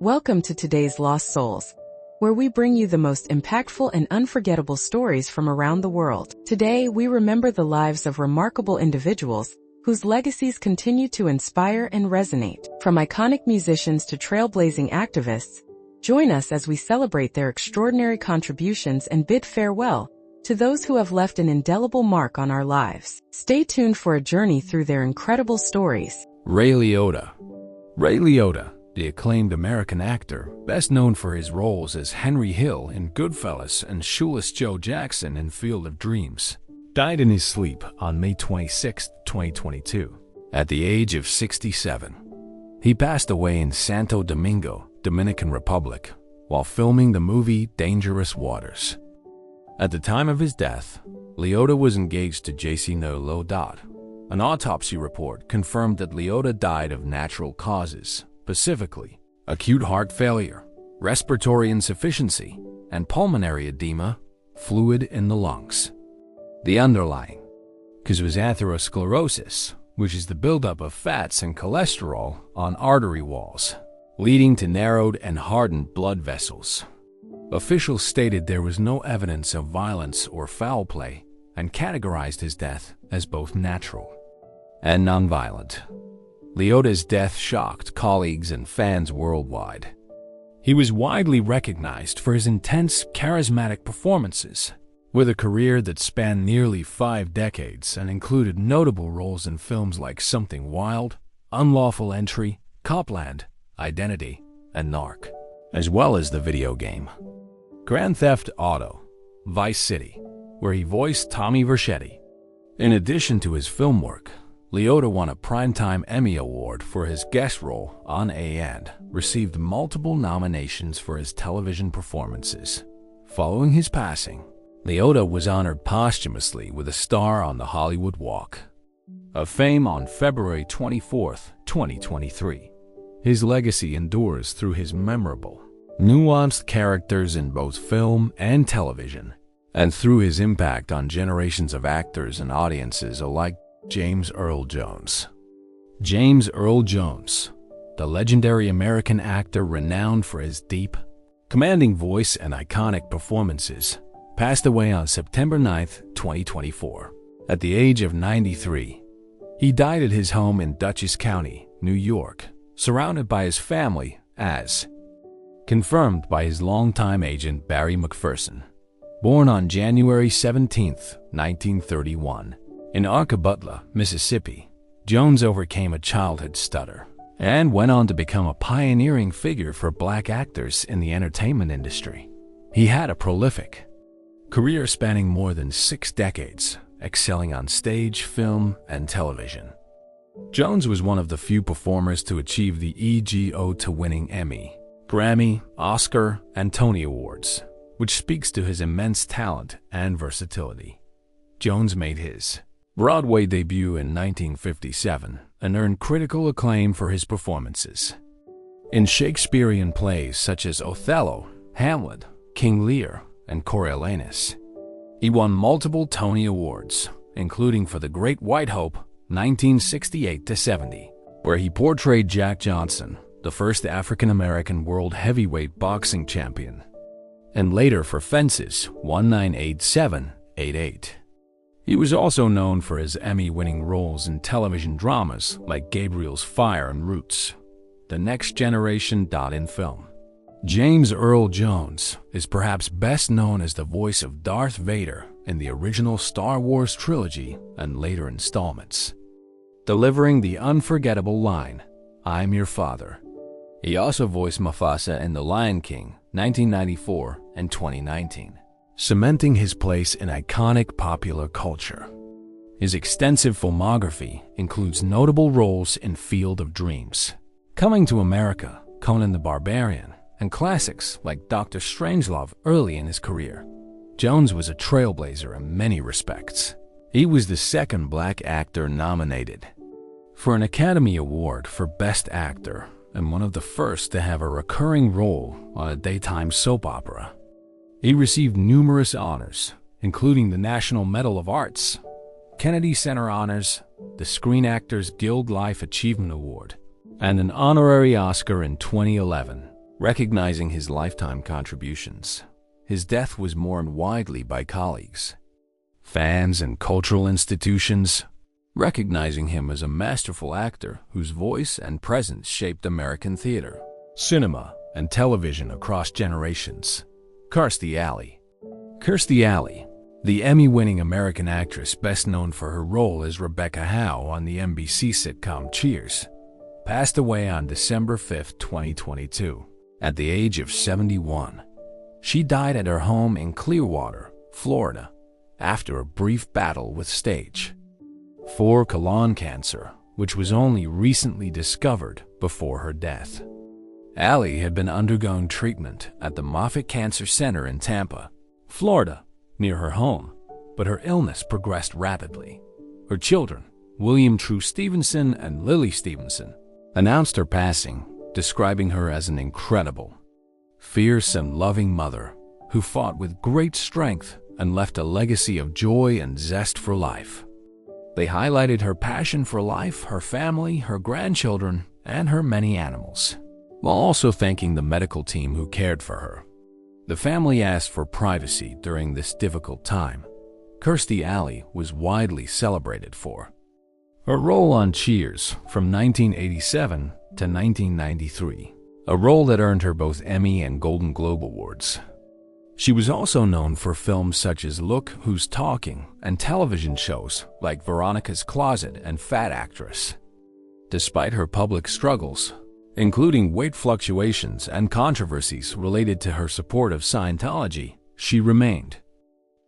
Welcome to today's Lost Souls, where we bring you the most impactful and unforgettable stories from around the world. Today, we remember the lives of remarkable individuals whose legacies continue to inspire and resonate. From iconic musicians to trailblazing activists, join us as we celebrate their extraordinary contributions and bid farewell to those who have left an indelible mark on our lives. Stay tuned for a journey through their incredible stories. Ray Liotta. Ray Liotta, the acclaimed American actor, best known for his roles as Henry Hill in Goodfellas and Shoeless Joe Jackson in Field of Dreams, died in his sleep on May 26, 2022, at the age of 67. He passed away in Santo Domingo, Dominican Republic, while filming the movie Dangerous Waters. At the time of his death, Liotta was engaged to JC Liotta. An autopsy report confirmed that Liotta died of natural causes, specifically acute heart failure, respiratory insufficiency, and pulmonary edema, fluid in the lungs. The underlying cause was atherosclerosis, which is the buildup of fats and cholesterol on artery walls, leading to narrowed and hardened blood vessels. Officials stated there was no evidence of violence or foul play and categorized his death as both natural and nonviolent. Liotta's death shocked colleagues and fans worldwide. He was widely recognized for his intense, charismatic performances, with a career that spanned nearly 5 decades and included notable roles in films like Something Wild, Unlawful Entry, Copland, Identity, and Narc, as well as the video game Grand Theft Auto, Vice City, where he voiced Tommy Vercetti. In addition to his film work, Liotta won a Primetime Emmy Award for his guest role on and received multiple nominations for his television performances. Following his passing, Liotta was honored posthumously with a star on the Hollywood Walk of Fame on February 24, 2023. His legacy endures through his memorable, nuanced characters in both film and television, and through his impact on generations of actors and audiences alike. James Earl Jones. James Earl Jones, the legendary American actor renowned for his deep, commanding voice and iconic performances, passed away on September 9, 2024, at the age of 93. He died at his home in Dutchess County, New York, surrounded by his family, as confirmed by his longtime agent Barry McPherson. Born on January 17, 1931, in Arkabutla, Mississippi, Jones overcame a childhood stutter and went on to become a pioneering figure for black actors in the entertainment industry. He had a prolific career spanning more than 6 decades, excelling on stage, film, and television. Jones was one of the few performers to achieve the EGO winning Emmy, Grammy, Oscar, and Tony Awards, which speaks to his immense talent and versatility. Jones made his Broadway debut in 1957 and earned critical acclaim for his performances in Shakespearean plays such as Othello, Hamlet, King Lear, and Coriolanus. He won multiple Tony Awards, including for The Great White Hope, 1968-70, where he portrayed Jack Johnson, the first African-American world heavyweight boxing champion, and later for Fences, 1987-88. He was also known for his Emmy-winning roles in television dramas like Gabriel's Fire and Roots, The Next Generation. In film, James Earl Jones is perhaps best known as the voice of Darth Vader in the original Star Wars trilogy and later installments, delivering the unforgettable line, "I'm your father." He also voiced Mufasa in The Lion King, 1994 and 2019. Cementing his place in iconic popular culture. His extensive filmography includes notable roles in Field of Dreams, Coming to America, Conan the Barbarian, and classics like Dr. Strangelove. Early in his career, Jones was a trailblazer in many respects. He was the second black actor nominated for an Academy Award for Best Actor and one of the first to have a recurring role on a daytime soap opera. He received numerous honors, including the National Medal of Arts, Kennedy Center Honors, the Screen Actors Guild Life Achievement Award, and an honorary Oscar in 2011. Recognizing his lifetime contributions, his death was mourned widely by colleagues, fans, and cultural institutions, recognizing him as a masterful actor whose voice and presence shaped American theater, cinema, and television across generations. Kirstie Alley. Kirstie Alley, the Emmy-winning American actress best known for her role as Rebecca Howe on the NBC sitcom Cheers, passed away on December 5, 2022, at the age of 71. She died at her home in Clearwater, Florida, after a brief battle with stage 4 colon cancer, which was only recently discovered before her death. Alley had been undergoing treatment at the Moffitt Cancer Center in Tampa, Florida, near her home, but her illness progressed rapidly. Her children, William True Stevenson and Lily Stevenson, announced her passing, describing her as an incredible, fierce and loving mother who fought with great strength and left a legacy of joy and zest for life. They highlighted her passion for life, her family, her grandchildren, and her many animals, while also thanking the medical team who cared for her. The family asked for privacy during this difficult time. Kirstie Alley was widely celebrated for her role on Cheers from 1987 to 1993, a role that earned her both Emmy and Golden Globe Awards. She was also known for films such as Look Who's Talking and television shows like Veronica's Closet and Fat Actress. Despite her public struggles, including weight fluctuations and controversies related to her support of Scientology, she remained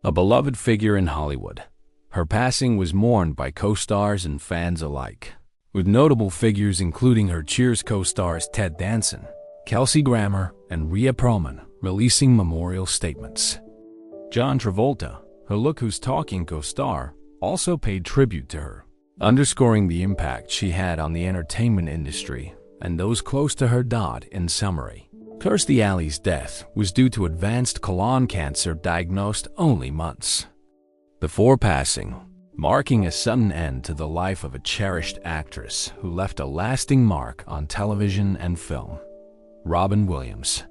a beloved figure in Hollywood. Her passing was mourned by co-stars and fans alike, with notable figures including her Cheers co-stars Ted Danson, Kelsey Grammer, and Rhea Perlman releasing memorial statements. John Travolta, her Look Who's Talking co-star, also paid tribute to her, underscoring the impact she had on the entertainment industry and those close to her. In summary, Kirstie Alley's death was due to advanced colon cancer diagnosed only months before passing, marking a sudden end to the life of a cherished actress who left a lasting mark on television and film. Robin Williams.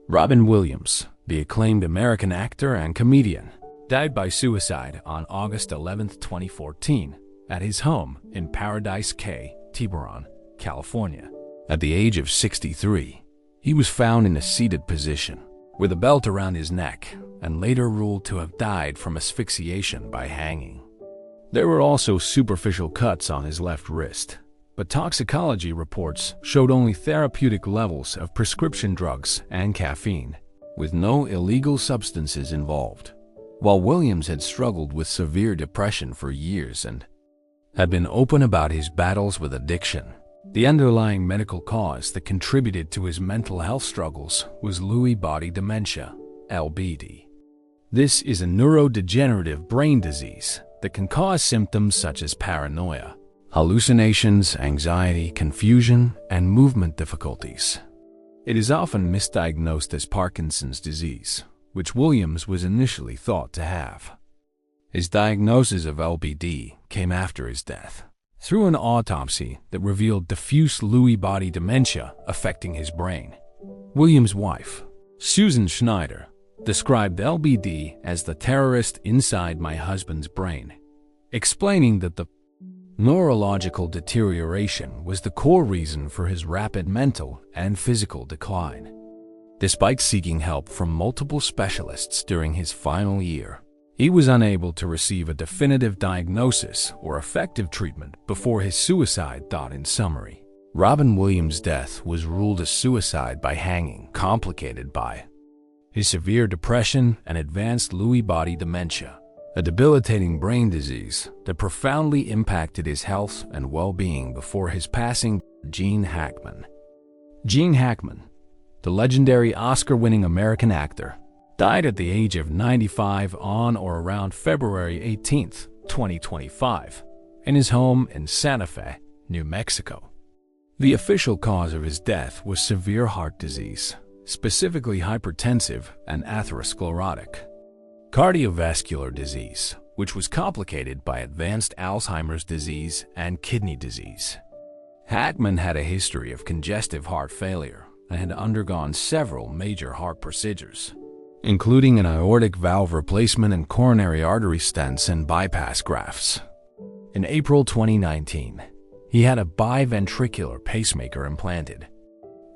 Robin Williams, the acclaimed American actor and comedian, died by suicide on August 11, 2014, at his home in Paradise Cay, Tiburon, California. At the age of 63, he was found in a seated position, with a belt around his neck, and later ruled to have died from asphyxiation by hanging. There were also superficial cuts on his left wrist, but toxicology reports showed only therapeutic levels of prescription drugs and caffeine, with no illegal substances involved. While Williams had struggled with severe depression for years and had been open about his battles with addiction, the underlying medical cause that contributed to his mental health struggles was Lewy body dementia, LBD. This is a neurodegenerative brain disease that can cause symptoms such as paranoia, hallucinations, anxiety, confusion, and movement difficulties. It is often misdiagnosed as Parkinson's disease, which Williams was initially thought to have. His diagnosis of LBD came after his death, through an autopsy that revealed diffuse Lewy body dementia affecting his brain. Williams' wife, Susan Schneider, described LBD as the terrorist inside my husband's brain, explaining that the neurological deterioration was the core reason for his rapid mental and physical decline. Despite seeking help from multiple specialists during his final year, he was unable to receive a definitive diagnosis or effective treatment before his suicide. In summary, Robin Williams' death was ruled a suicide by hanging, complicated by his severe depression and advanced Lewy body dementia, a debilitating brain disease that profoundly impacted his health and well-being before his passing. Gene Hackman. Gene Hackman, the legendary Oscar-winning American actor, died at the age of 95 on or around February 18, 2025, in his home in Santa Fe, New Mexico. The official cause of his death was severe heart disease, specifically hypertensive and atherosclerotic cardiovascular disease, which was complicated by advanced Alzheimer's disease and kidney disease. Hackman had a history of congestive heart failure and had undergone several major heart procedures, including an aortic valve replacement and coronary artery stents and bypass grafts. In April 2019, he had a biventricular pacemaker implanted.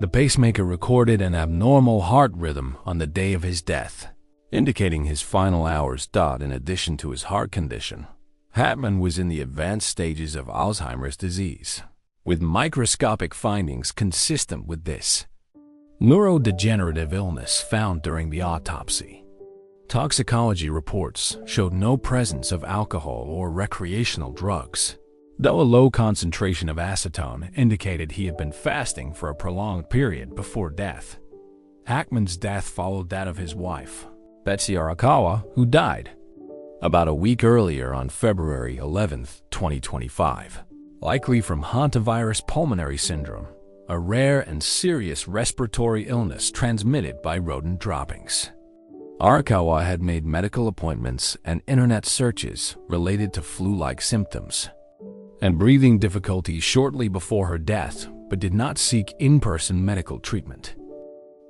The pacemaker recorded an abnormal heart rhythm on the day of his death, indicating his final hours. In addition to his heart condition, Hackman was in the advanced stages of Alzheimer's disease, with microscopic findings consistent with this neurodegenerative illness found during the autopsy. Toxicology reports showed no presence of alcohol or recreational drugs, though a low concentration of acetone indicated he had been fasting for a prolonged period before death. Hackman's death followed that of his wife, Betsy Arakawa, who died about a week earlier on February 11, 2025, likely from hantavirus pulmonary syndrome, a rare and serious respiratory illness transmitted by rodent droppings. Arakawa had made medical appointments and internet searches related to flu-like symptoms and breathing difficulties shortly before her death, but did not seek in-person medical treatment.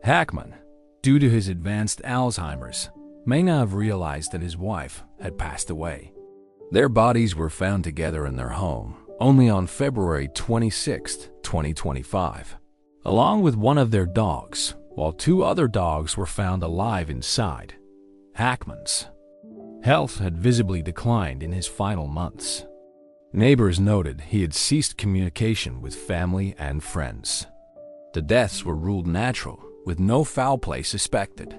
Hackman, due to his advanced Alzheimer's, may not have realized that his wife had passed away. Their bodies were found together in their home only on February 26, 2025, along with one of their dogs, while 2 other dogs were found alive inside. Hackman's health had visibly declined in his final months. Neighbors noted he had ceased communication with family and friends. The deaths were ruled natural, with no foul play suspected.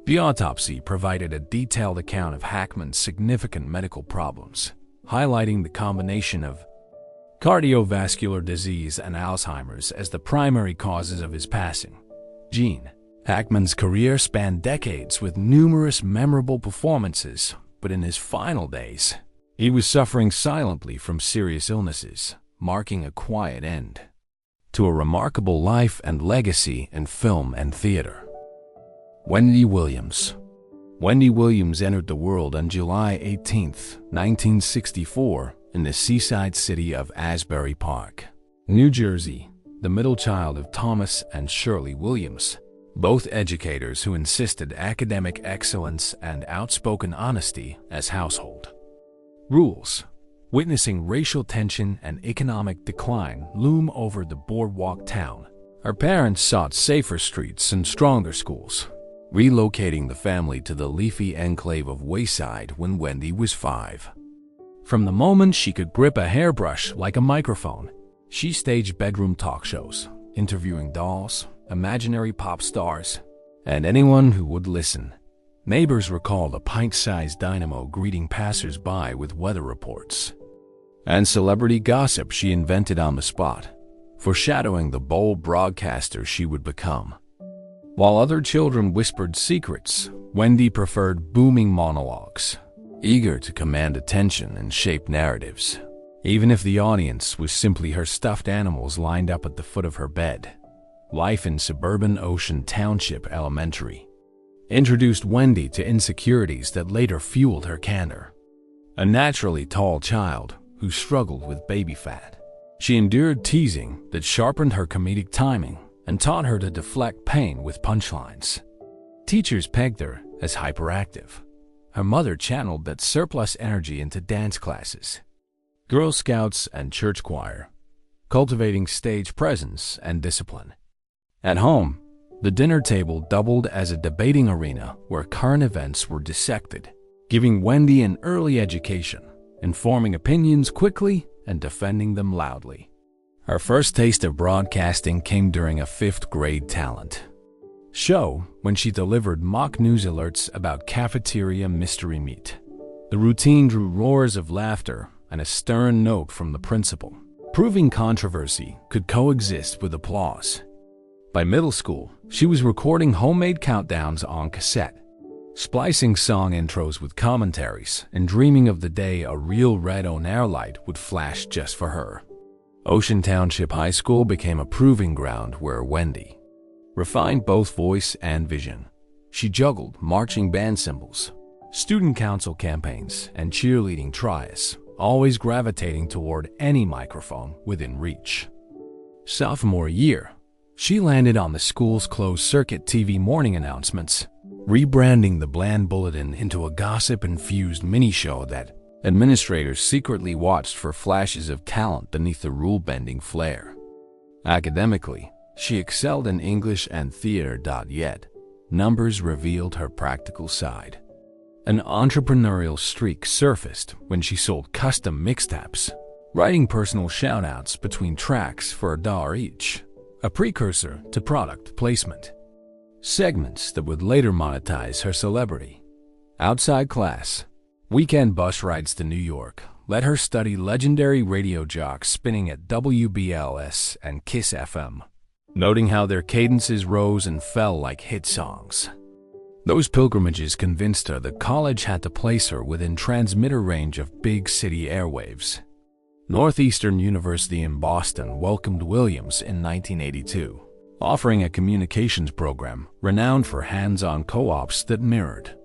The autopsy provided a detailed account of Hackman's significant medical problems, highlighting the combination of cardiovascular disease and Alzheimer's as the primary causes of his passing. Hackman's career spanned decades with numerous memorable performances, but in his final days, he was suffering silently from serious illnesses, marking a quiet end to a remarkable life and legacy in film and theater. Wendy Williams. Wendy Williams entered the world on July 18, 1964, in the seaside city of Asbury Park, New Jersey, the middle child of Thomas and Shirley Williams, both educators who insisted academic excellence and outspoken honesty as household rules. Witnessing racial tension and economic decline loom over the boardwalk town, her parents sought safer streets and stronger schools, relocating the family to the leafy enclave of Wayside when Wendy was 5. From the moment she could grip a hairbrush like a microphone, she staged bedroom talk shows, interviewing dolls, imaginary pop stars, and anyone who would listen. Neighbors recalled a pint-sized dynamo greeting passers-by with weather reports and celebrity gossip she invented on the spot, foreshadowing the bold broadcaster she would become. While other children whispered secrets, Wendy preferred booming monologues, eager to command attention and shape narratives, even if the audience was simply her stuffed animals lined up at the foot of her bed. Life in suburban Ocean Township Elementary introduced Wendy to insecurities that later fueled her candor. A naturally tall child who struggled with baby fat, she endured teasing that sharpened her comedic timing and taught her to deflect pain with punchlines. Teachers pegged her as hyperactive. Her mother channeled that surplus energy into dance classes, Girl Scouts, and church choir, cultivating stage presence and discipline. At home, the dinner table doubled as a debating arena where current events were dissected, giving Wendy an early education, informing opinions quickly and defending them loudly. Her first taste of broadcasting came during a 5th grade talent show when she delivered mock news alerts about cafeteria mystery meat. The routine drew roars of laughter and a stern note from the principal, proving controversy could coexist with applause. By middle school, she was recording homemade countdowns on cassette, splicing song intros with commentaries, and dreaming of the day a real red on-air light would flash just for her. Ocean Township High School became a proving ground where Wendy refined both voice and vision. She juggled marching band symbols, student council campaigns, and cheerleading tries, always gravitating toward any microphone within reach. Sophomore year, She landed on the school's closed-circuit TV morning announcements, rebranding the bland bulletin into a gossip-infused mini-show that administrators secretly watched for flashes of talent beneath the rule-bending flair. Academically, she excelled in English and theater. Yet, numbers revealed her practical side. An entrepreneurial streak surfaced when she sold custom mixtapes, writing personal shout-outs between tracks for $1 each, a precursor to product placement. Segments that would later monetize her celebrity. Outside class, weekend bus rides to New York let her study legendary radio jocks spinning at WBLS and Kiss FM, noting how their cadences rose and fell like hit songs. Those pilgrimages convinced her that college had to place her within transmitter range of big city airwaves. Northeastern University in Boston welcomed Williams in 1982, offering a communications program renowned for hands-on co-ops that mirrored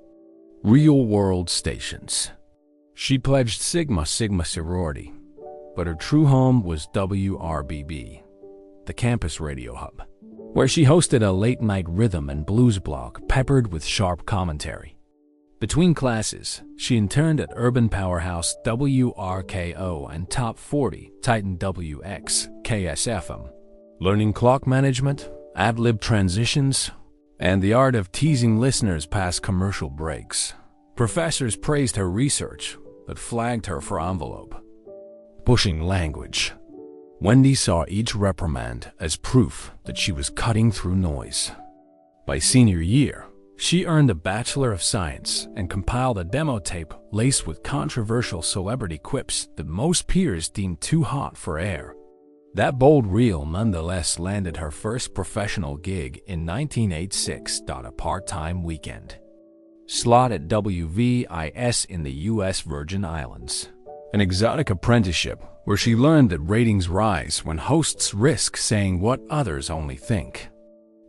real-world stations. She pledged Sigma Sigma sorority, but her true home was WRBB, the campus radio hub, where she hosted a late-night rhythm and blues blog peppered with sharp commentary. Between classes, she interned at urban powerhouse WRKO and Top 40 Titan WX KSFM, learning clock management, ad-lib transitions, and the art of teasing listeners past commercial breaks. Professors praised her research, but flagged her for envelope pushing language. Wendy saw each reprimand as proof that she was cutting through noise. By senior year, she earned a Bachelor of Science and compiled a demo tape laced with controversial celebrity quips that most peers deemed too hot for air. That bold reel nonetheless landed her first professional gig in 1986. A part-time weekend slot at WVIS in the U.S. Virgin Islands, an exotic apprenticeship where she learned that ratings rise when hosts risk saying what others only think.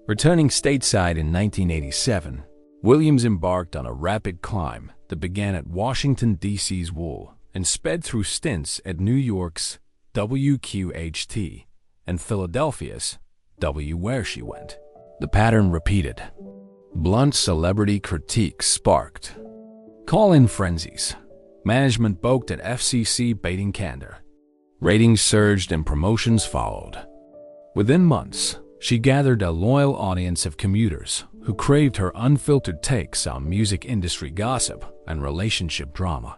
Returning stateside in 1987, Williams embarked on a rapid climb that began at Washington, D.C.'s Wool and sped through stints at New York's WQHT and Philadelphia's W Where She Went. The pattern repeated. Blunt celebrity critiques sparked call-in frenzies. Management balked at FCC baiting candor. Ratings surged and promotions followed. Within months, she gathered a loyal audience of commuters who craved her unfiltered takes on music industry gossip and relationship drama.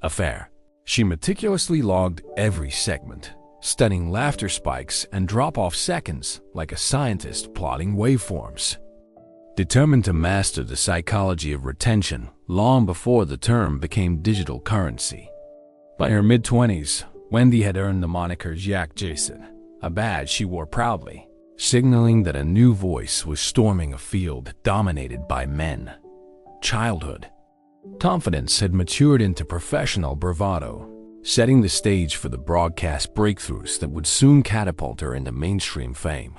Affair. She meticulously logged every segment, studying laughter spikes and drop-off seconds like a scientist plotting waveforms. Determined to master the psychology of retention long before the term became digital currency. By her mid-20s, Wendy had earned the moniker Jack Jason, a badge she wore proudly, signaling that a new voice was storming a field dominated by men. Childhood. Confidence had matured into professional bravado, setting the stage for the broadcast breakthroughs that would soon catapult her into mainstream fame.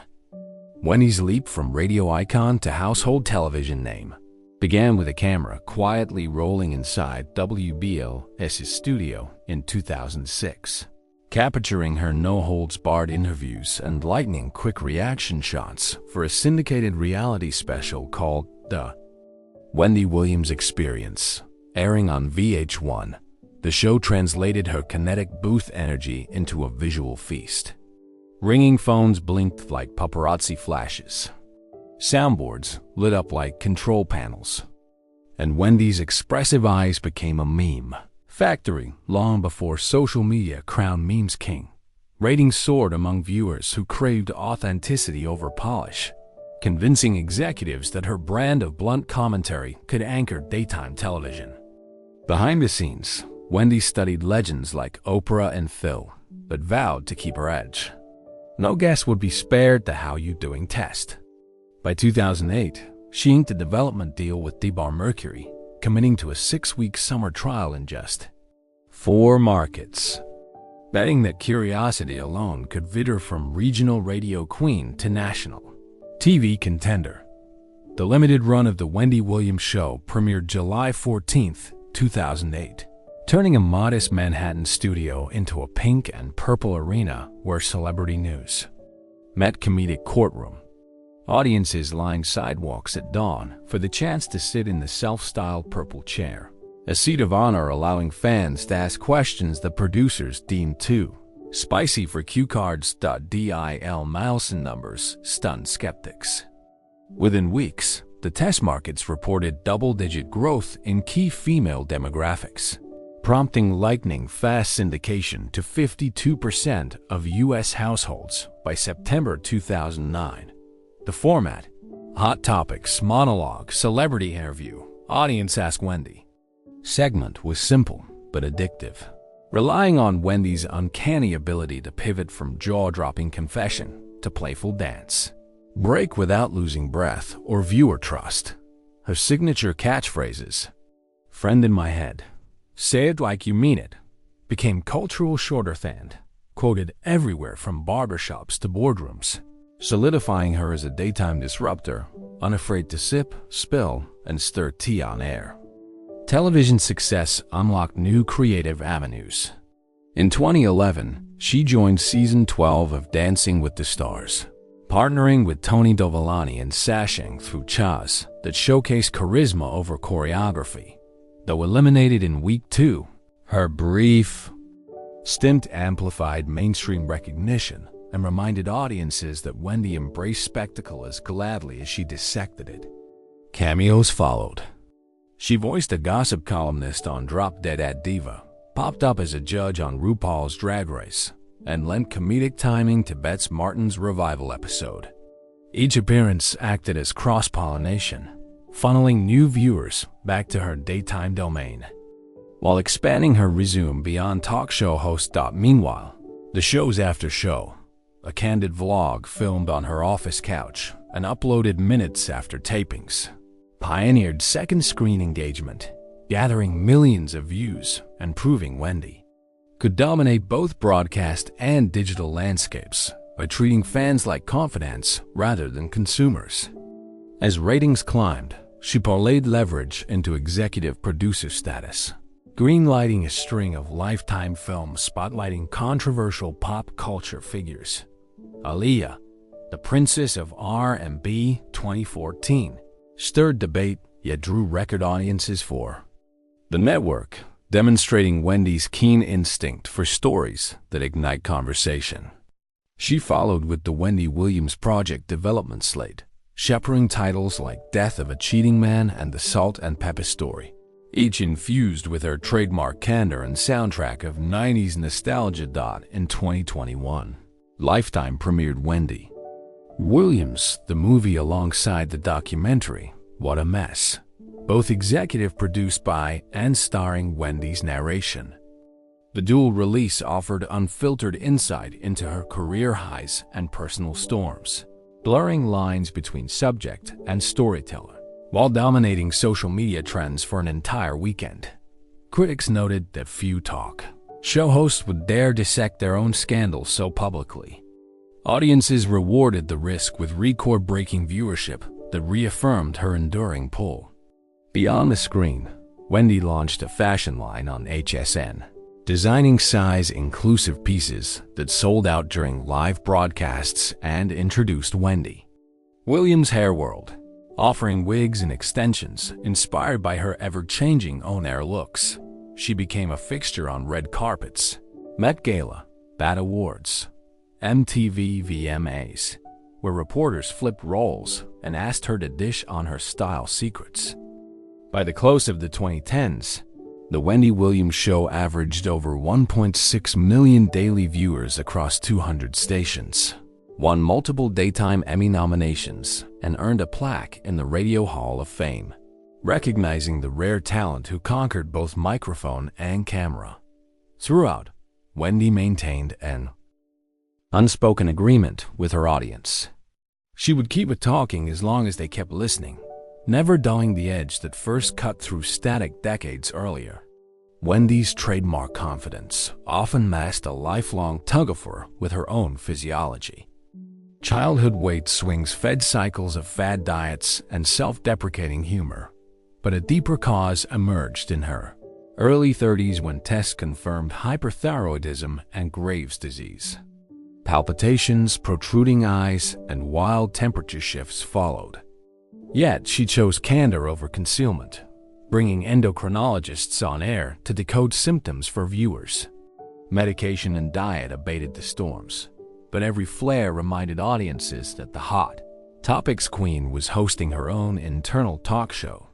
Wendy's leap from radio icon to household television name began with a camera quietly rolling inside WBLS's studio in 2006, capturing her no-holds-barred interviews and lightning-quick reaction shots for a syndicated reality special called The Wendy Williams Experience, airing on VH1. The show translated her kinetic booth energy into a visual feast. Ringing phones blinked like paparazzi flashes. Soundboards lit up like control panels. And Wendy's expressive eyes became a meme factory long before social media crowned memes king. Ratings soared among viewers who craved authenticity over polish, convincing executives that her brand of blunt commentary could anchor daytime television. Behind the scenes, Wendy studied legends like Oprah and Phil, but vowed to keep her edge. No guest would be spared the How You Doing test. By 2008, she inked a development deal with DeBar Mercury, committing to a 6-week summer trial in just 4 markets, betting that curiosity alone could vid her from regional radio queen to national TV contender. The limited run of The Wendy Williams Show premiered July 14, 2008. Turning a modest Manhattan studio into a pink and purple arena where celebrity news met comedic courtroom, audiences lined sidewalks at dawn for the chance to sit in the self-styled purple chair, a seat of honor allowing fans to ask questions the producers deemed too spicy for cue cards. Dil Milestone numbers stunned skeptics. Within weeks, the test markets reported double-digit growth in key female demographics, prompting lightning-fast syndication to 52% of U.S. households by September 2009. The format: Hot Topics, Monologue, Celebrity Interview, Audience Ask Wendy. Segment was simple but addictive, relying on Wendy's uncanny ability to pivot from jaw-dropping confession to playful dance. Break without losing breath or viewer trust. Her signature catchphrases, "Friend in my head," "Say it like you mean it," became cultural shorthand, quoted everywhere from barbershops to boardrooms, solidifying her as a daytime disruptor, unafraid to sip, spill, and stir tea on air. Television success unlocked new creative avenues. In 2011, she joined season 12 of Dancing with the Stars, partnering with Tony Dovolani and sashing through chas that showcased charisma over choreography. Though eliminated in week 2, her brief stint amplified mainstream recognition and reminded audiences that Wendy embraced spectacle as gladly as she dissected it. Cameos followed. She voiced a gossip columnist on Drop Dead at Diva, popped up as a judge on RuPaul's Drag Race, and lent comedic timing to Bets Martin's revival episode. Each appearance acted as cross-pollination, funneling new viewers back to her daytime domain, while expanding her resume beyond talk show host. Meanwhile, the show's after show, a candid vlog filmed on her office couch and uploaded minutes after tapings, pioneered second screen engagement, gathering millions of views and proving Wendy could dominate both broadcast and digital landscapes by treating fans like confidants rather than consumers. As ratings climbed, she parlayed leverage into executive producer status, greenlighting a string of Lifetime films spotlighting controversial pop culture figures. Aaliyah, the Princess of R&B 2014, stirred debate yet drew record audiences for the network, demonstrating Wendy's keen instinct for stories that ignite conversation. She followed with the Wendy Williams Project development slate, shepherding titles like Death of a Cheating Man and The Salt and Pepper Story, each infused with her trademark candor and soundtrack of 90s nostalgia. In 2021, Lifetime premiered Wendy Williams, the movie alongside the documentary What a Mess, both executive produced by and starring Wendy's narration. The dual release offered unfiltered insight into her career highs and personal storms, blurring lines between subject and storyteller, while dominating social media trends for an entire weekend. Critics noted that few talk show hosts would dare dissect their own scandals so publicly. Audiences rewarded the risk with record-breaking viewership that reaffirmed her enduring pull. Beyond the screen, Wendy launched a fashion line on HSN, designing size-inclusive pieces that sold out during live broadcasts and introduced Wendy Williams Hair World, offering wigs and extensions inspired by her ever-changing on-air looks. She became a fixture on red carpets, Met Gala, BAT Awards, MTV VMAs, where reporters flipped roles and asked her to dish on her style secrets. By the close of the 2010s, The Wendy Williams Show averaged over 1.6 million daily viewers across 200 stations, won multiple daytime Emmy nominations, and earned a plaque in the Radio Hall of Fame, recognizing the rare talent who conquered both microphone and camera. Throughout, Wendy maintained an unspoken agreement with her audience. She would keep it talking as long as they kept listening, never dulling the edge that first cut through static decades earlier. Wendy's trademark confidence often masked a lifelong tug-of-war with her own physiology. Childhood weight swings fed cycles of fad diets and self-deprecating humor, but a deeper cause emerged in her early 30s when tests confirmed hyperthyroidism and Graves' disease. Palpitations, protruding eyes, and wild temperature shifts followed. Yet she chose candor over concealment, bringing endocrinologists on air to decode symptoms for viewers. Medication and diet abated the storms, but every flare reminded audiences that the hot topics queen was hosting her own internal talk show,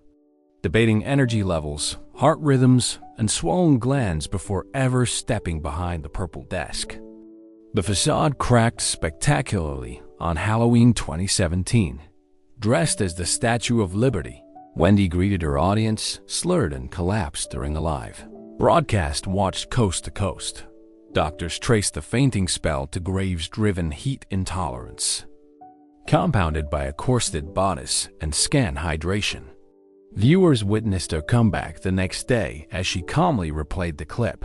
debating energy levels, heart rhythms, and swollen glands before ever stepping behind the purple desk. The facade cracked spectacularly on Halloween 2017. Dressed as the Statue of Liberty, Wendy greeted her audience, slurred and collapsed during a live broadcast watched coast to coast. Doctors traced the fainting spell to Graves-driven heat intolerance, compounded by a corseted bodice and scant hydration. Viewers witnessed her comeback the next day as she calmly replayed the clip,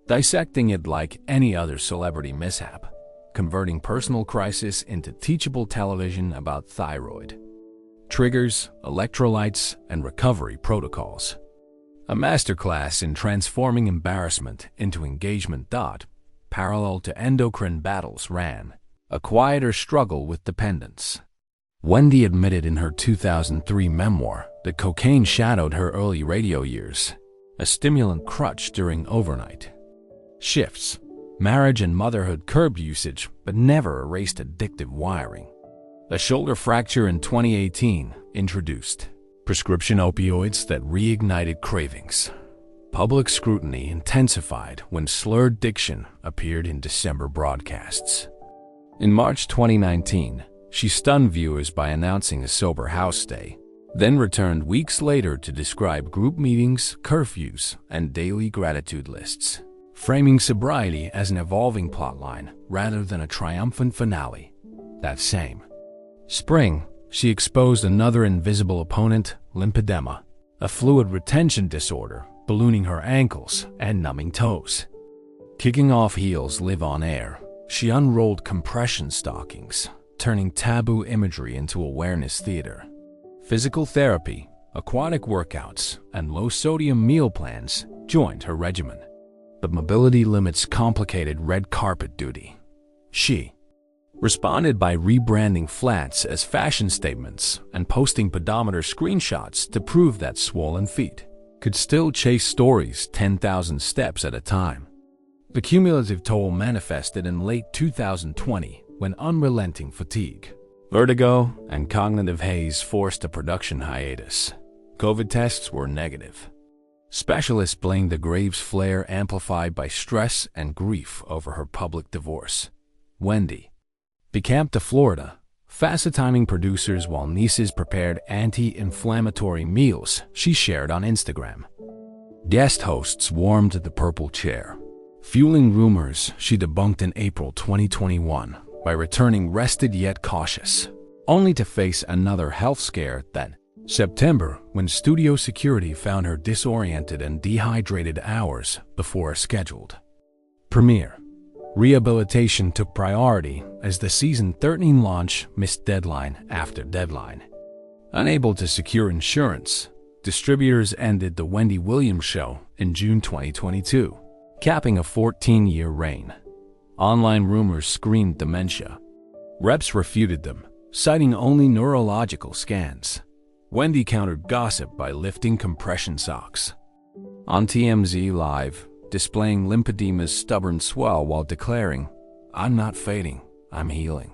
dissecting it like any other celebrity mishap, converting personal crisis into teachable television about thyroid triggers, electrolytes, and recovery protocols. A masterclass in transforming embarrassment into engagement. Parallel to endocrine battles ran a quieter struggle with dependence. Wendy admitted in her 2003 memoir that cocaine shadowed her early radio years, a stimulant crutch during overnight shifts. Marriage and motherhood curbed usage but never erased addictive wiring. A shoulder fracture in 2018 introduced prescription opioids that reignited cravings. Public scrutiny intensified when slurred diction appeared in December broadcasts. In March 2019, she stunned viewers by announcing a sober house stay, then returned weeks later to describe group meetings, curfews, and daily gratitude lists, framing sobriety as an evolving plotline rather than a triumphant finale. That same spring, she exposed another invisible opponent, lymphedema, a fluid retention disorder, ballooning her ankles and numbing toes. Kicking off Heels Live on Air, she unrolled compression stockings, turning taboo imagery into awareness theater. Physical therapy, aquatic workouts, and low-sodium meal plans joined her regimen. But mobility limits complicated red carpet duty. She responded by rebranding flats as fashion statements and posting pedometer screenshots to prove that swollen feet could still chase stories 10,000 steps at a time. The cumulative toll manifested in late 2020 when unrelenting fatigue, vertigo, and cognitive haze forced a production hiatus. COVID tests were negative. Specialists blamed the Graves flare amplified by stress and grief over her public divorce. Wendy decamped to Florida, fast-timing producers while nieces prepared anti-inflammatory meals she shared on Instagram. Guest hosts warmed the purple chair, fueling rumors she debunked in April 2021 by returning rested yet cautious, only to face another health scare that September when studio security found her disoriented and dehydrated hours before a scheduled premiere. Rehabilitation took priority as the season 13 launch missed deadline after deadline. Unable to secure insurance, distributors ended The Wendy Williams Show in June 2022, capping a 14-year reign. Online rumors screamed dementia. Reps refuted them, citing only neurological scans. Wendy countered gossip by lifting compression socks. On TMZ Live, displaying lymphedema's stubborn swell while declaring, "I'm not fading, I'm healing."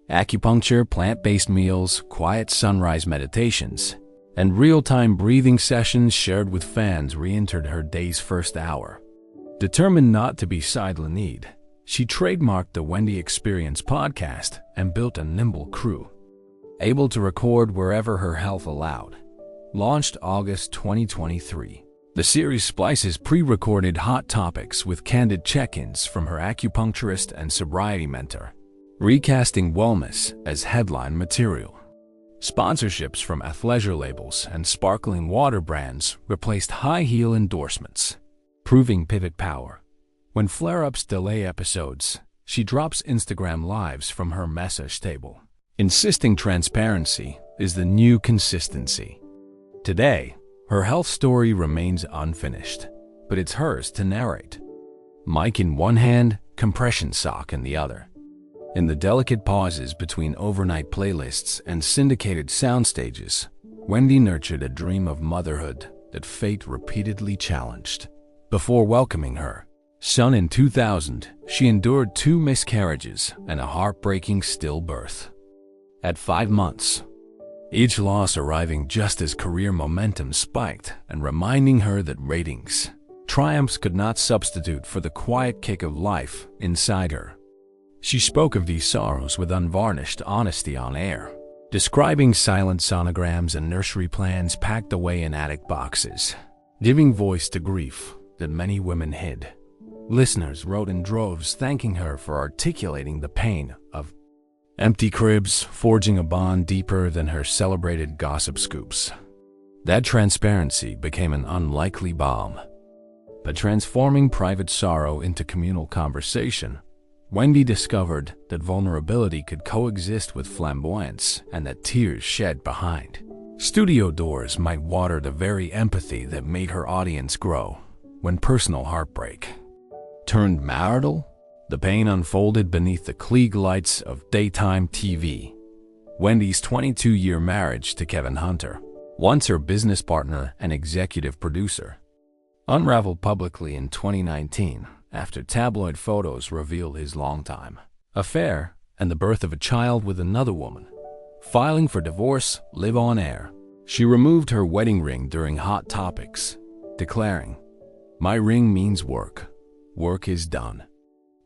Acupuncture, plant-based meals, quiet sunrise meditations, and real-time breathing sessions shared with fans re-entered her day's first hour. Determined not to be sidelined, she trademarked the Wendy Experience podcast and built a nimble crew, able to record wherever her health allowed. Launched August 2023. The series splices pre-recorded hot topics with candid check-ins from her acupuncturist and sobriety mentor, recasting wellness as headline material. Sponsorships from athleisure labels and sparkling water brands replaced high-heel endorsements, proving pivot power. When flare-ups delay episodes, she drops Instagram lives from her massage table, insisting transparency is the new consistency. Today, her health story remains unfinished, but it's hers to narrate. Mic in one hand, compression sock in the other. In the delicate pauses between overnight playlists and syndicated soundstages, Wendy nurtured a dream of motherhood that fate repeatedly challenged. Before welcoming her son in 2000, she endured 2 miscarriages and a heartbreaking stillbirth. At 5 months, each loss arriving just as career momentum spiked and reminding her that ratings triumphs could not substitute for the quiet kick of life inside her. She spoke of these sorrows with unvarnished honesty on air, describing silent sonograms and nursery plans packed away in attic boxes, giving voice to grief that many women hid. Listeners wrote in droves thanking her for articulating the pain of empty cribs, forging a bond deeper than her celebrated gossip scoops. That transparency became an unlikely balm. But transforming private sorrow into communal conversation, Wendy discovered that vulnerability could coexist with flamboyance and that tears shed behind studio doors might water the very empathy that made her audience grow. When personal heartbreak turned marital, the pain unfolded beneath the Klieg lights of daytime TV. Wendy's 22-year marriage to Kevin Hunter, once her business partner and executive producer, unraveled publicly in 2019 after tabloid photos revealed his longtime affair and the birth of a child with another woman. Filing for divorce live on air, she removed her wedding ring during Hot Topics, declaring, "My ring means work. Work is done."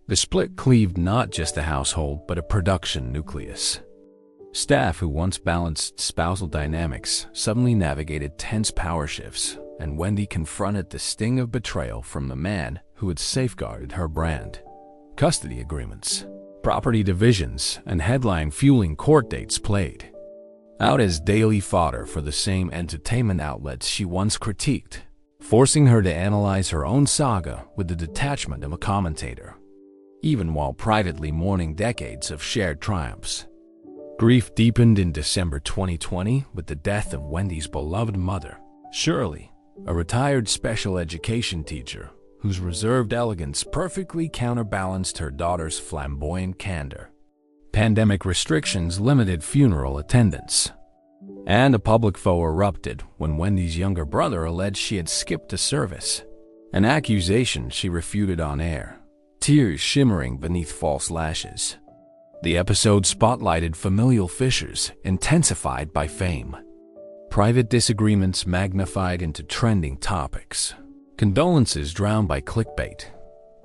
The split cleaved not just a household but a production nucleus. Staff who once balanced spousal dynamics suddenly navigated tense power shifts, and Wendy confronted the sting of betrayal from the man who had safeguarded her brand. Custody agreements, property divisions, and headline-fueling court dates played out as daily fodder for the same entertainment outlets she once critiqued, forcing her to analyze her own saga with the detachment of a commentator, even while privately mourning decades of shared triumphs. Grief deepened in December 2020 with the death of Wendy's beloved mother, Shirley, a retired special education teacher whose reserved elegance perfectly counterbalanced her daughter's flamboyant candor. Pandemic restrictions limited funeral attendance, and a public foe erupted when Wendy's younger brother alleged she had skipped a service, an accusation she refuted on air, tears shimmering beneath false lashes. The episode spotlighted familial fissures intensified by fame, private disagreements magnified into trending topics, condolences drowned by clickbait.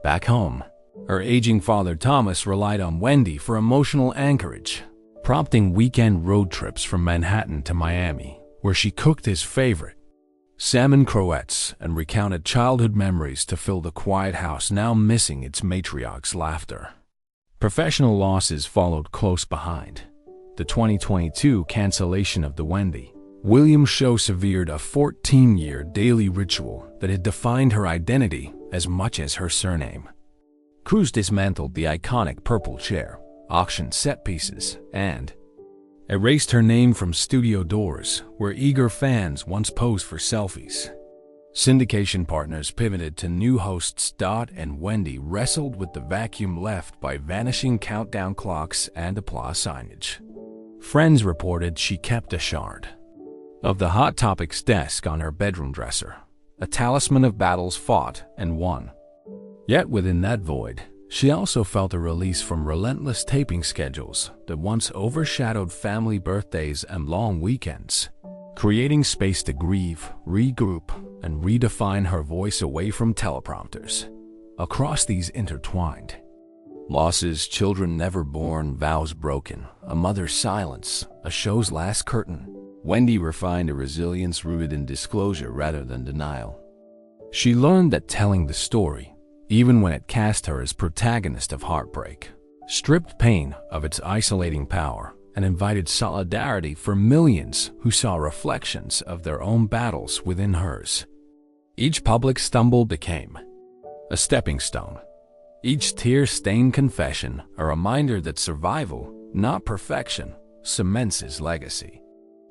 Back home, her aging father Thomas relied on Wendy for emotional anchorage, prompting weekend road trips from Manhattan to Miami, where she cooked his favorite salmon croquettes and recounted childhood memories to fill the quiet house now missing its matriarch's laughter. Professional losses followed close behind. The 2022 cancellation of the Wendy Williams show severed a 14-year daily ritual that had defined her identity as much as her surname. Crews dismantled the iconic purple chair, auctioned set pieces, and erased her name from studio doors where eager fans once posed for selfies. Syndication partners pivoted to new hosts. And Wendy wrestled with the vacuum left by vanishing countdown clocks and applause signage. Friends reported she kept a shard of the Hot Topics desk on her bedroom dresser, a talisman of battles fought and won. Yet within that void, she also felt a release from relentless taping schedules that once overshadowed family birthdays and long weekends, creating space to grieve, regroup, and redefine her voice away from teleprompters. Across these intertwined losses, children never born, vows broken, a mother's silence, a show's last curtain, Wendy refined a resilience rooted in disclosure rather than denial. She learned that telling the story, even when it cast her as protagonist of heartbreak, stripped pain of its isolating power and invited solidarity for millions who saw reflections of their own battles within hers. Each public stumble became a stepping stone. Each tear-stained confession a reminder that survival, not perfection, cements his legacy.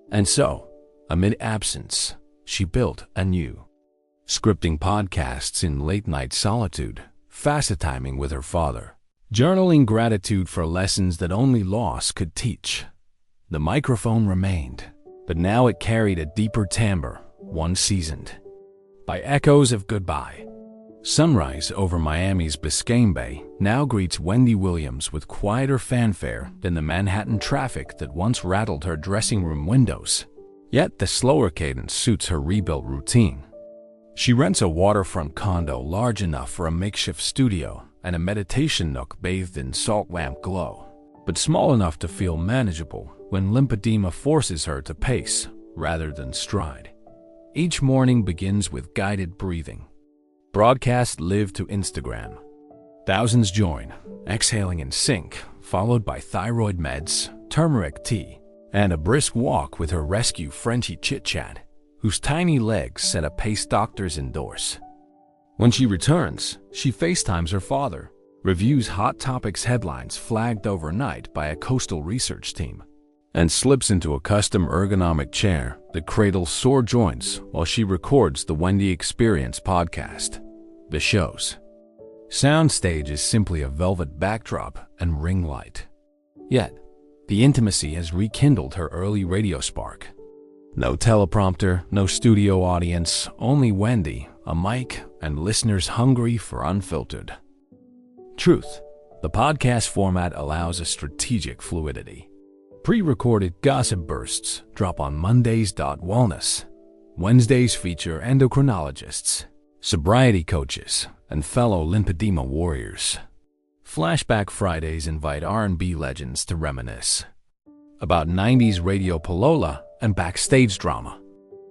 And so, amid absence, she built anew, scripting podcasts in late-night solitude, facet timing with her father, journaling gratitude for lessons that only loss could teach. The microphone remained, but now it carried a deeper timbre, one seasoned by echoes of goodbye. Sunrise over Miami's Biscayne Bay now greets Wendy Williams with quieter fanfare than the Manhattan traffic that once rattled her dressing room windows. Yet the slower cadence suits her rebuilt routine. She rents a waterfront condo large enough for a makeshift studio and a meditation nook bathed in salt lamp glow, but small enough to feel manageable when lymphedema forces her to pace rather than stride. Each morning begins with guided breathing. Broadcast live to Instagram. Thousands join, exhaling in sync, followed by thyroid meds, turmeric tea, and a brisk walk with her rescue Frenchie chit-chat, whose tiny legs set a pace doctors endorse. When she returns, she FaceTimes her father, reviews Hot Topics headlines flagged overnight by a coastal research team, and slips into a custom ergonomic chair that cradles sore joints while she records the Wendy Experience podcast. The show's soundstage is simply a velvet backdrop and ring light. Yet, the intimacy has rekindled her early radio spark. No teleprompter, no studio audience, only Wendy, a mic, and listeners hungry for unfiltered truth. The podcast format allows a strategic fluidity. Pre-recorded gossip bursts drop on Mondays. Wellness. Wednesdays feature endocrinologists, sobriety coaches, and fellow lymphedema warriors. Flashback Fridays invite R&B legends to reminisce about 90s radio palola and backstage drama.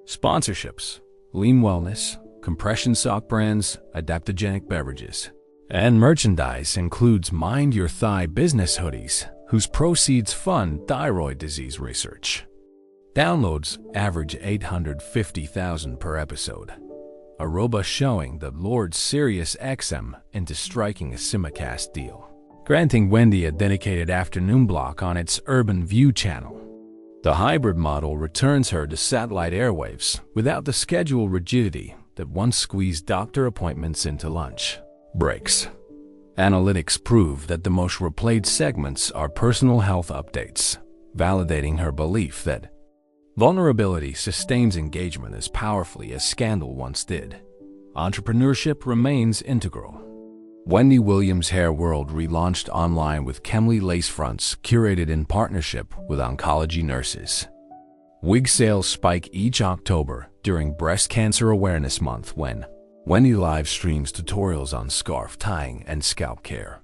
Sponsorships, lean wellness, compression sock brands, adaptogenic beverages, and merchandise includes Mind Your Thigh business hoodies, whose proceeds fund thyroid disease research. Downloads average 850,000 per episode. A robust showing that lured Sirius XM into striking a simulcast deal, granting Wendy a dedicated afternoon block on its Urban View channel. The hybrid model returns her to satellite airwaves without the schedule rigidity that once squeezed doctor appointments into lunch breaks. Analytics prove that the most replayed segments are personal health updates, validating her belief that vulnerability sustains engagement as powerfully as scandal once did. Entrepreneurship remains integral. Wendy Williams' Hair World relaunched online with Kemley lace fronts curated in partnership with oncology nurses. Wig sales spike each October during Breast Cancer Awareness Month when Wendy live streams tutorials on scarf tying and scalp care.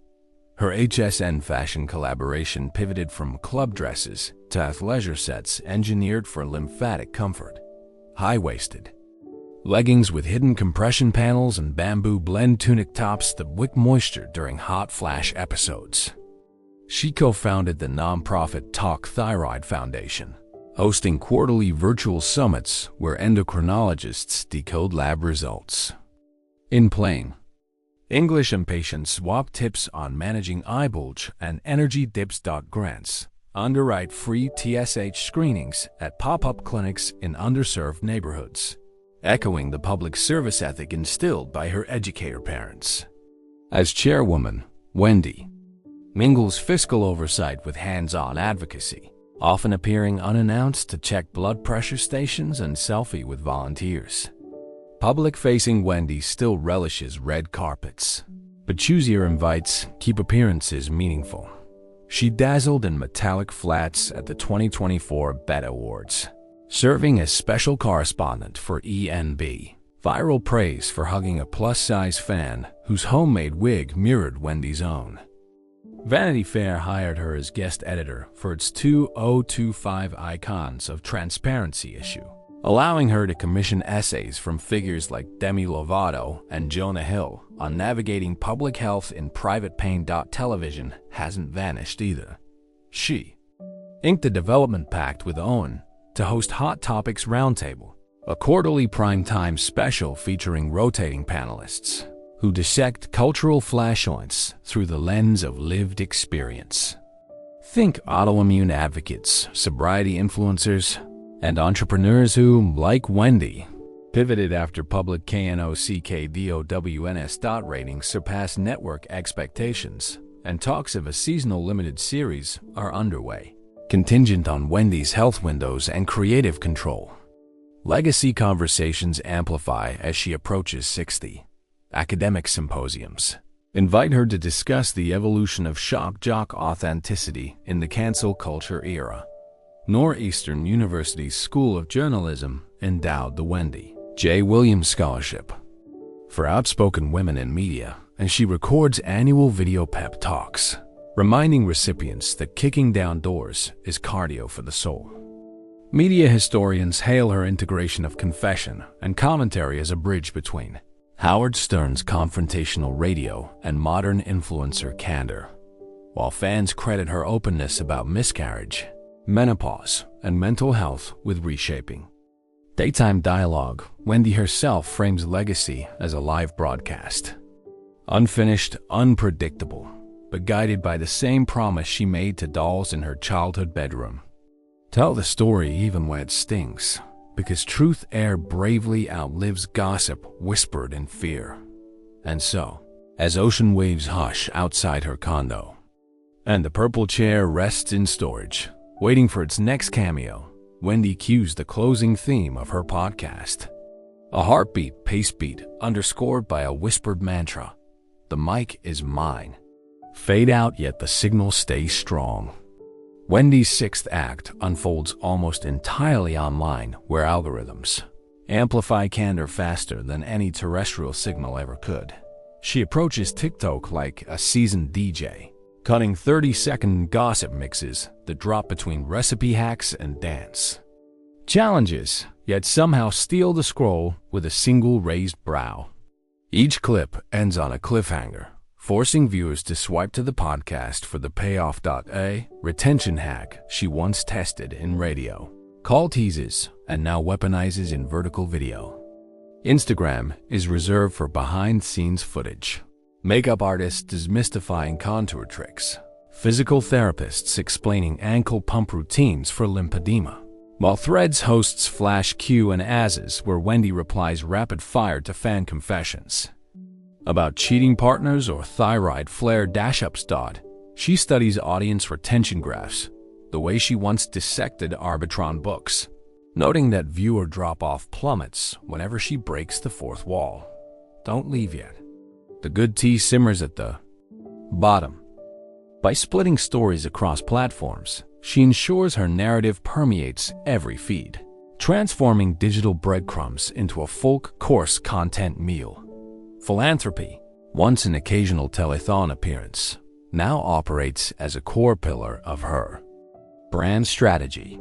Her HSN fashion collaboration pivoted from club dresses to athleisure sets engineered for lymphatic comfort. High-waisted leggings with hidden compression panels and bamboo blend tunic tops that wick moisture during hot flash episodes. She co-founded the nonprofit Talk Thyroid Foundation, hosting quarterly virtual summits where endocrinologists decode lab results. In plain English, and patients swap tips on managing eye bulge and energy dips. Grants underwrite free TSH screenings at pop-up clinics in underserved neighborhoods, echoing the public service ethic instilled by her educator parents. As chairwoman, Wendy mingles fiscal oversight with hands-on advocacy, often appearing unannounced to check blood pressure stations and selfie with volunteers. Public-facing Wendy still relishes red carpets, but choosier invites keep appearances meaningful. She dazzled in metallic flats at the 2024 BET Awards, serving as special correspondent for ENB. Viral praise for hugging a plus-size fan whose homemade wig mirrored Wendy's own. Vanity Fair hired her as guest editor for its 2025 Icons of Transparency issue, allowing her to commission essays from figures like Demi Lovato and Jonah Hill on navigating public health in private pain. Television hasn't vanished either. She inked a development pact with Owen to host Hot Topics Roundtable, a quarterly primetime special featuring rotating panelists who dissect cultural flashpoints through the lens of lived experience. Think autoimmune advocates, sobriety influencers, and entrepreneurs who, like Wendy, pivoted after public KNOCKDOWNS. Ratings surpassed network expectations, and talks of a seasonal limited series are underway, contingent on Wendy's health windows and creative control. Legacy conversations amplify as she approaches 60. Academic symposiums invite her to discuss the evolution of shock jock authenticity in the cancel culture era. Northeastern University's School of Journalism endowed the Wendy J. Williams Scholarship for outspoken women in media, and she records annual video pep talks, reminding recipients that kicking down doors is cardio for the soul. Media historians hail her integration of confession and commentary as a bridge between Howard Stern's confrontational radio and modern influencer candor, while fans credit her openness about miscarriage, menopause, and mental health with reshaping. Daytime dialogue, Wendy herself frames Legacy as a live broadcast. Unfinished, unpredictable, but guided by the same promise she made to dolls in her childhood bedroom. Tell the story even when it stings, because truth air bravely outlives gossip whispered in fear. And so, as ocean waves hush outside her condo, and the purple chair rests in storage, waiting for its next cameo, Wendy cues the closing theme of her podcast. A heartbeat, pace beat, underscored by a whispered mantra. The mic is mine. Fade out, yet the signal stays strong. Wendy's sixth act unfolds almost entirely online, where algorithms amplify candor faster than any terrestrial signal ever could. She approaches TikTok like a seasoned DJ, cutting 30-second gossip mixes that drop between recipe hacks and dance challenges, yet somehow steal the scroll with a single raised brow. Each clip ends on a cliffhanger, forcing viewers to swipe to the podcast for the payoff. A retention hack she once tested in radio, call teases, and now weaponizes in vertical video. Instagram is reserved for behind-the-scenes footage. Makeup artists demystifying contour tricks. Physical therapists explaining ankle pump routines for lymphedema. While Threads hosts Flash Q and Az's, where Wendy replies rapid-fire to fan confessions about cheating partners or thyroid flare dash-ups. She studies audience retention graphs, the way she once dissected Arbitron books, noting that viewer drop-off plummets whenever she breaks the fourth wall. Don't leave yet. The good tea simmers at the bottom. By splitting stories across platforms, she ensures her narrative permeates every feed, transforming digital breadcrumbs into a full-course content meal. Philanthropy, once an occasional telethon appearance, now operates as a core pillar of her brand strategy.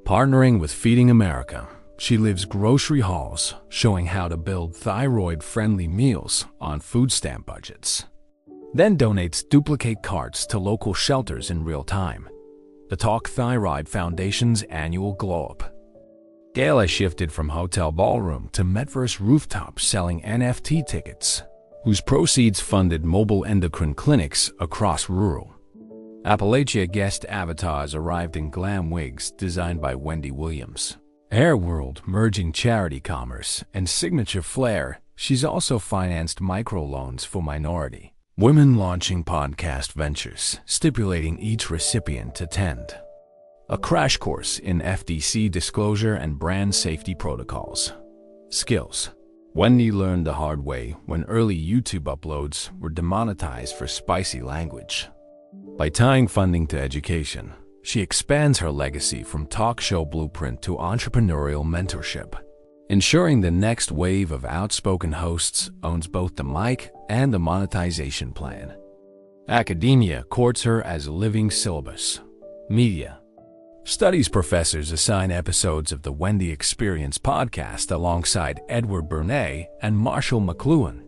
Partnering with Feeding America, she lives grocery hauls, showing how to build thyroid-friendly meals on food stamp budgets. Then donates duplicate carts to local shelters in real time. The Talk Thyroid Foundation's annual glow-up. Gail has shifted from hotel ballroom to Metaverse rooftop selling NFT tickets, whose proceeds funded mobile endocrine clinics across rural Appalachia. Guest avatars arrived in glam wigs designed by Wendy Williams. Hair World merging charity commerce and signature flair. She's also financed microloans for minority women launching podcast ventures, stipulating each recipient attend a crash course in FTC disclosure and brand safety protocols. Skills. Wendy learned the hard way when early YouTube uploads were demonetized for spicy language. By tying funding to education, she expands her legacy from talk show blueprint to entrepreneurial mentorship, ensuring the next wave of outspoken hosts owns both the mic and the monetization plan. Academia courts her as a living syllabus. Media. Studies professors assign episodes of the Wendy Experience podcast alongside Edward Bernay and Marshall McLuhan,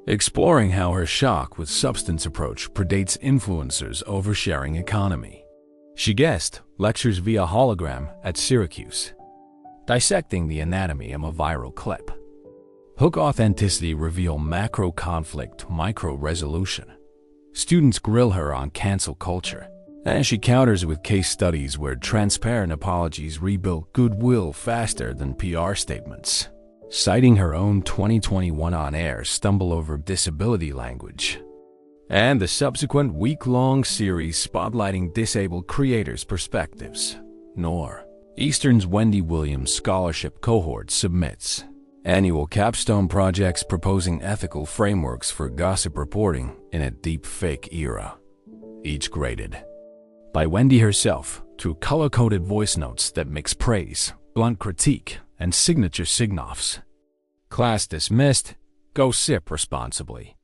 exploring how her shock with substance approach predates influencers' oversharing economy. She guest lectures via hologram at Syracuse, dissecting the anatomy of a viral clip. Hook authenticity reveal macro conflict, micro resolution. Students grill her on cancel culture, and she counters with case studies where transparent apologies rebuilt goodwill faster than PR statements, citing her own 2021 on-air stumble over disability language. and the subsequent week-long series spotlighting disabled creators' perspectives. Nor. Eastern's Wendy Williams Scholarship Cohort submits annual capstone projects proposing ethical frameworks for gossip reporting in a deep fake era, each graded by Wendy herself through color-coded voice notes that mix praise, blunt critique, and signature sign-offs. Class dismissed. Go sip responsibly.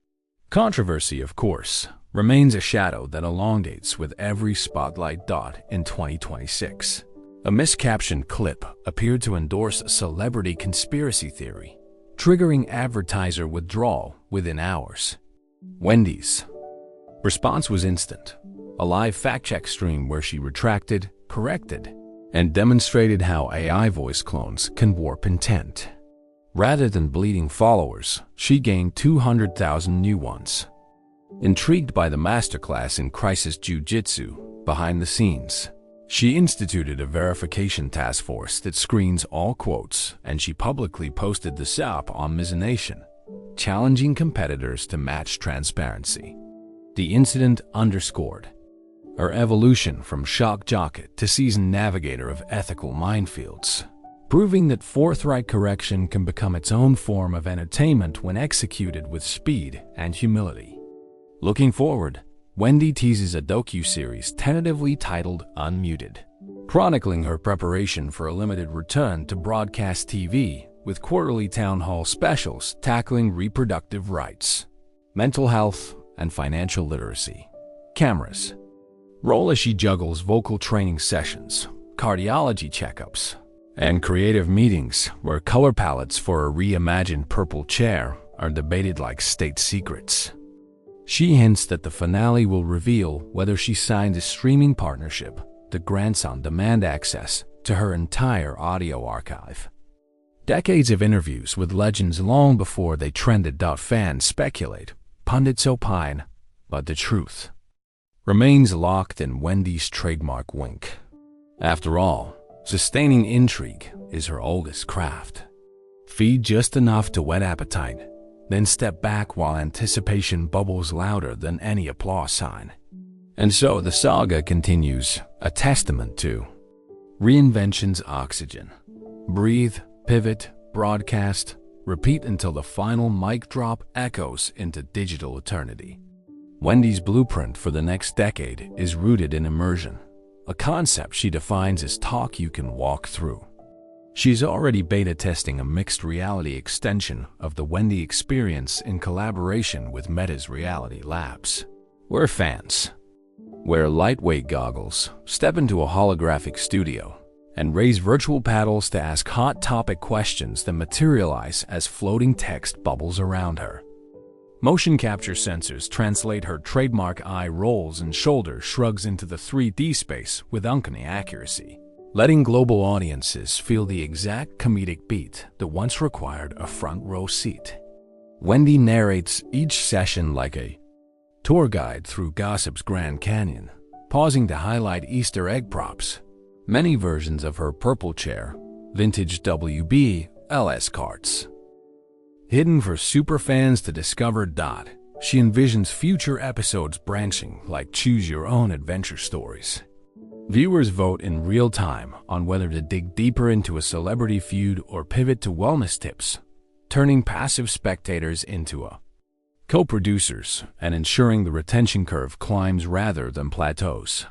Controversy, of course, remains a shadow that elongates with every spotlight dot in 2026. A miscaptioned clip appeared to endorse a celebrity conspiracy theory, triggering advertiser withdrawal within hours. Wendy's response was instant. A live fact-check stream where she retracted, corrected, and demonstrated how AI voice clones can warp intent. Rather than bleeding followers, she gained 200,000 new ones. Intrigued by the masterclass in crisis jiu-jitsu behind the scenes, she instituted a verification task force that screens all quotes, and she publicly posted the SAP on Misnation, challenging competitors to match transparency. The incident underscored her evolution from shock jockey to seasoned navigator of ethical minefields, proving that forthright correction can become its own form of entertainment when executed with speed and humility. Looking forward, Wendy teases a docu-series tentatively titled Unmuted, chronicling her preparation for a limited return to broadcast TV with quarterly town hall specials tackling reproductive rights, mental health, and financial literacy. Cameras roll as she juggles vocal training sessions, cardiology checkups, and creative meetings where color palettes for a reimagined purple chair are debated like state secrets. She hints that the finale will reveal whether she signed a streaming partnership that grants on-demand access to her entire audio archive. Decades of interviews with legends long before they trended. Fans speculate, pundits opine, but the truth remains locked in Wendy's trademark wink. After all, sustaining intrigue is her oldest craft. Feed just enough to whet appetite, then step back while anticipation bubbles louder than any applause sign. And so the saga continues, a testament to reinvention's oxygen. Breathe, pivot, broadcast, repeat until the final mic drop echoes into digital eternity. Wendy's blueprint for the next decade is rooted in immersion, a concept she defines as talk you can walk through. She's already beta testing a mixed reality extension of the Wendy experience in collaboration with Meta's Reality Labs. We're fans. Wear lightweight goggles, step into a holographic studio, and raise virtual paddles to ask hot topic questions that materialize as floating text bubbles around her. Motion capture sensors translate her trademark eye rolls and shoulder shrugs into the 3D space with uncanny accuracy, letting global audiences feel the exact comedic beat that once required a front row seat. Wendy narrates each session like a tour guide through gossip's Grand Canyon, pausing to highlight Easter egg props, many versions of her purple chair, vintage WB/LS carts, hidden for superfans to discover. She envisions future episodes branching like choose-your-own-adventure stories. Viewers vote in real time on whether to dig deeper into a celebrity feud or pivot to wellness tips, turning passive spectators into co-producers and ensuring the retention curve climbs rather than plateaus.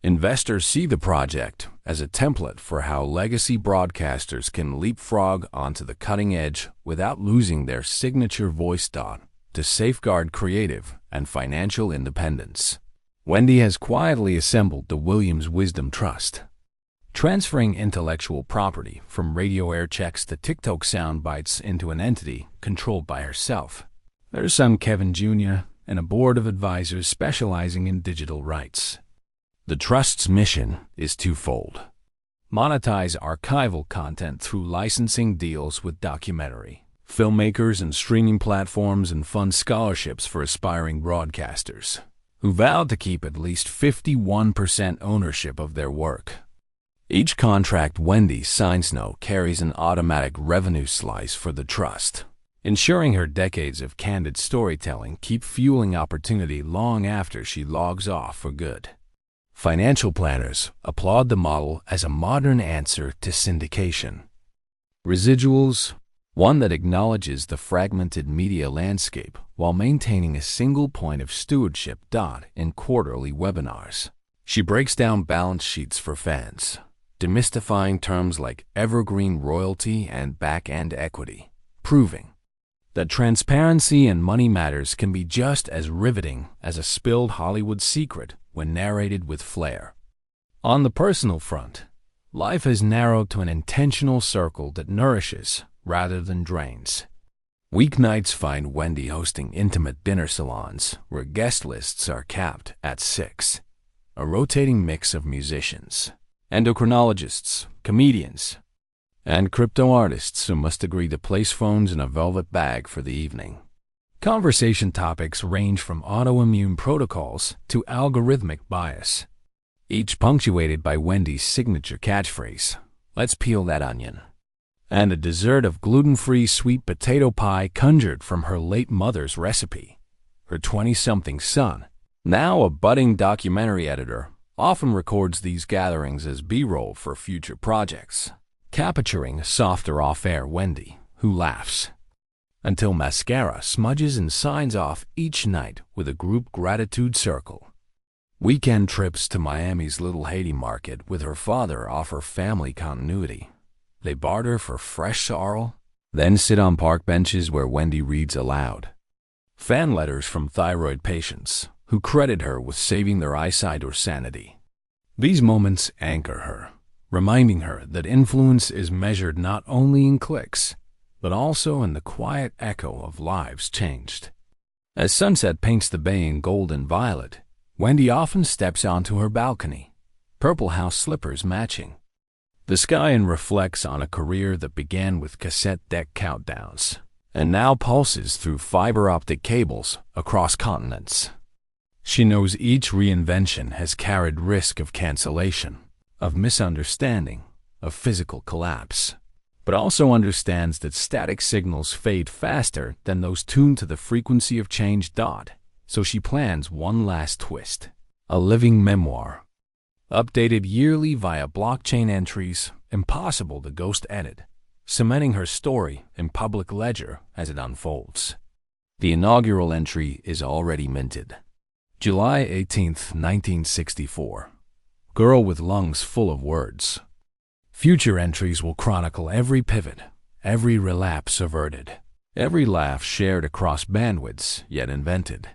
Investors see the project as a template for how legacy broadcasters can leapfrog onto the cutting edge without losing their signature voice. To safeguard creative and financial independence, Wendy has quietly assembled the Williams Wisdom Trust, transferring intellectual property from radio air checks to TikTok sound bites into an entity controlled by herself, her son Kevin Jr., and a board of advisors specializing in digital rights. The Trust's mission is twofold: monetize archival content through licensing deals with documentary filmmakers and streaming platforms, and fund scholarships for aspiring broadcasters who vowed to keep at least 51% ownership of their work. Each contract Wendy signs carries an automatic revenue slice for the Trust, ensuring her decades of candid storytelling keep fueling opportunity long after she logs off for good. Financial planners applaud the model as a modern answer to syndication. Residuals, one that acknowledges the fragmented media landscape while maintaining a single point of stewardship. In quarterly webinars, she breaks down balance sheets for fans, demystifying terms like evergreen royalty and back-end equity, proving that transparency in money matters can be just as riveting as a spilled Hollywood secret when narrated with flair. On the personal front, life has narrowed to an intentional circle that nourishes rather than drains. Weeknights find Wendy hosting intimate dinner salons where guest lists are capped at 6, a rotating mix of musicians, endocrinologists, comedians, and crypto artists who must agree to place phones in a velvet bag for the evening. Conversation topics range from autoimmune protocols to algorithmic bias, each punctuated by Wendy's signature catchphrase, "Let's peel that onion," and a dessert of gluten-free sweet potato pie conjured from her late mother's recipe. Her 20-something son, now a budding documentary editor, often records these gatherings as B-roll for future projects, capturing a softer off-air Wendy who laughs until mascara smudges and signs off each night with a group gratitude circle. Weekend trips to Miami's Little Haiti market with her father offer family continuity. They barter for fresh sorrel, then sit on park benches where Wendy reads aloud. Fan letters from thyroid patients who credit her with saving their eyesight or sanity. These moments anchor her, reminding her that influence is measured not only in clicks, but also in the quiet echo of lives changed. As sunset paints the bay in gold and violet, Wendy often steps onto her balcony, purple house slippers matching the sky, and reflects on a career that began with cassette deck countdowns and now pulses through fiber optic cables across continents. She knows each reinvention has carried risk of cancellation, of misunderstanding, of physical collapse, but also understands that static signals fade faster than those tuned to the frequency of change. So she plans one last twist, a living memoir, updated yearly via blockchain entries, impossible to ghost edit, cementing her story in public ledger as it unfolds. The inaugural entry is already minted. July 18, 1964. Girl with lungs full of words. Future entries will chronicle every pivot, every relapse averted, every laugh shared across bandwidths yet invented.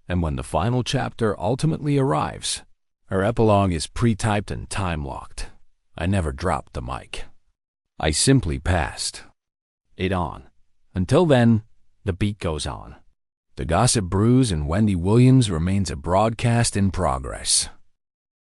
And when the final chapter ultimately arrives, her epilogue is pre-typed and time-locked. I never dropped the mic. I simply passed it on. Until then, the beat goes on. The gossip brews and Wendy Williams remains a broadcast in progress.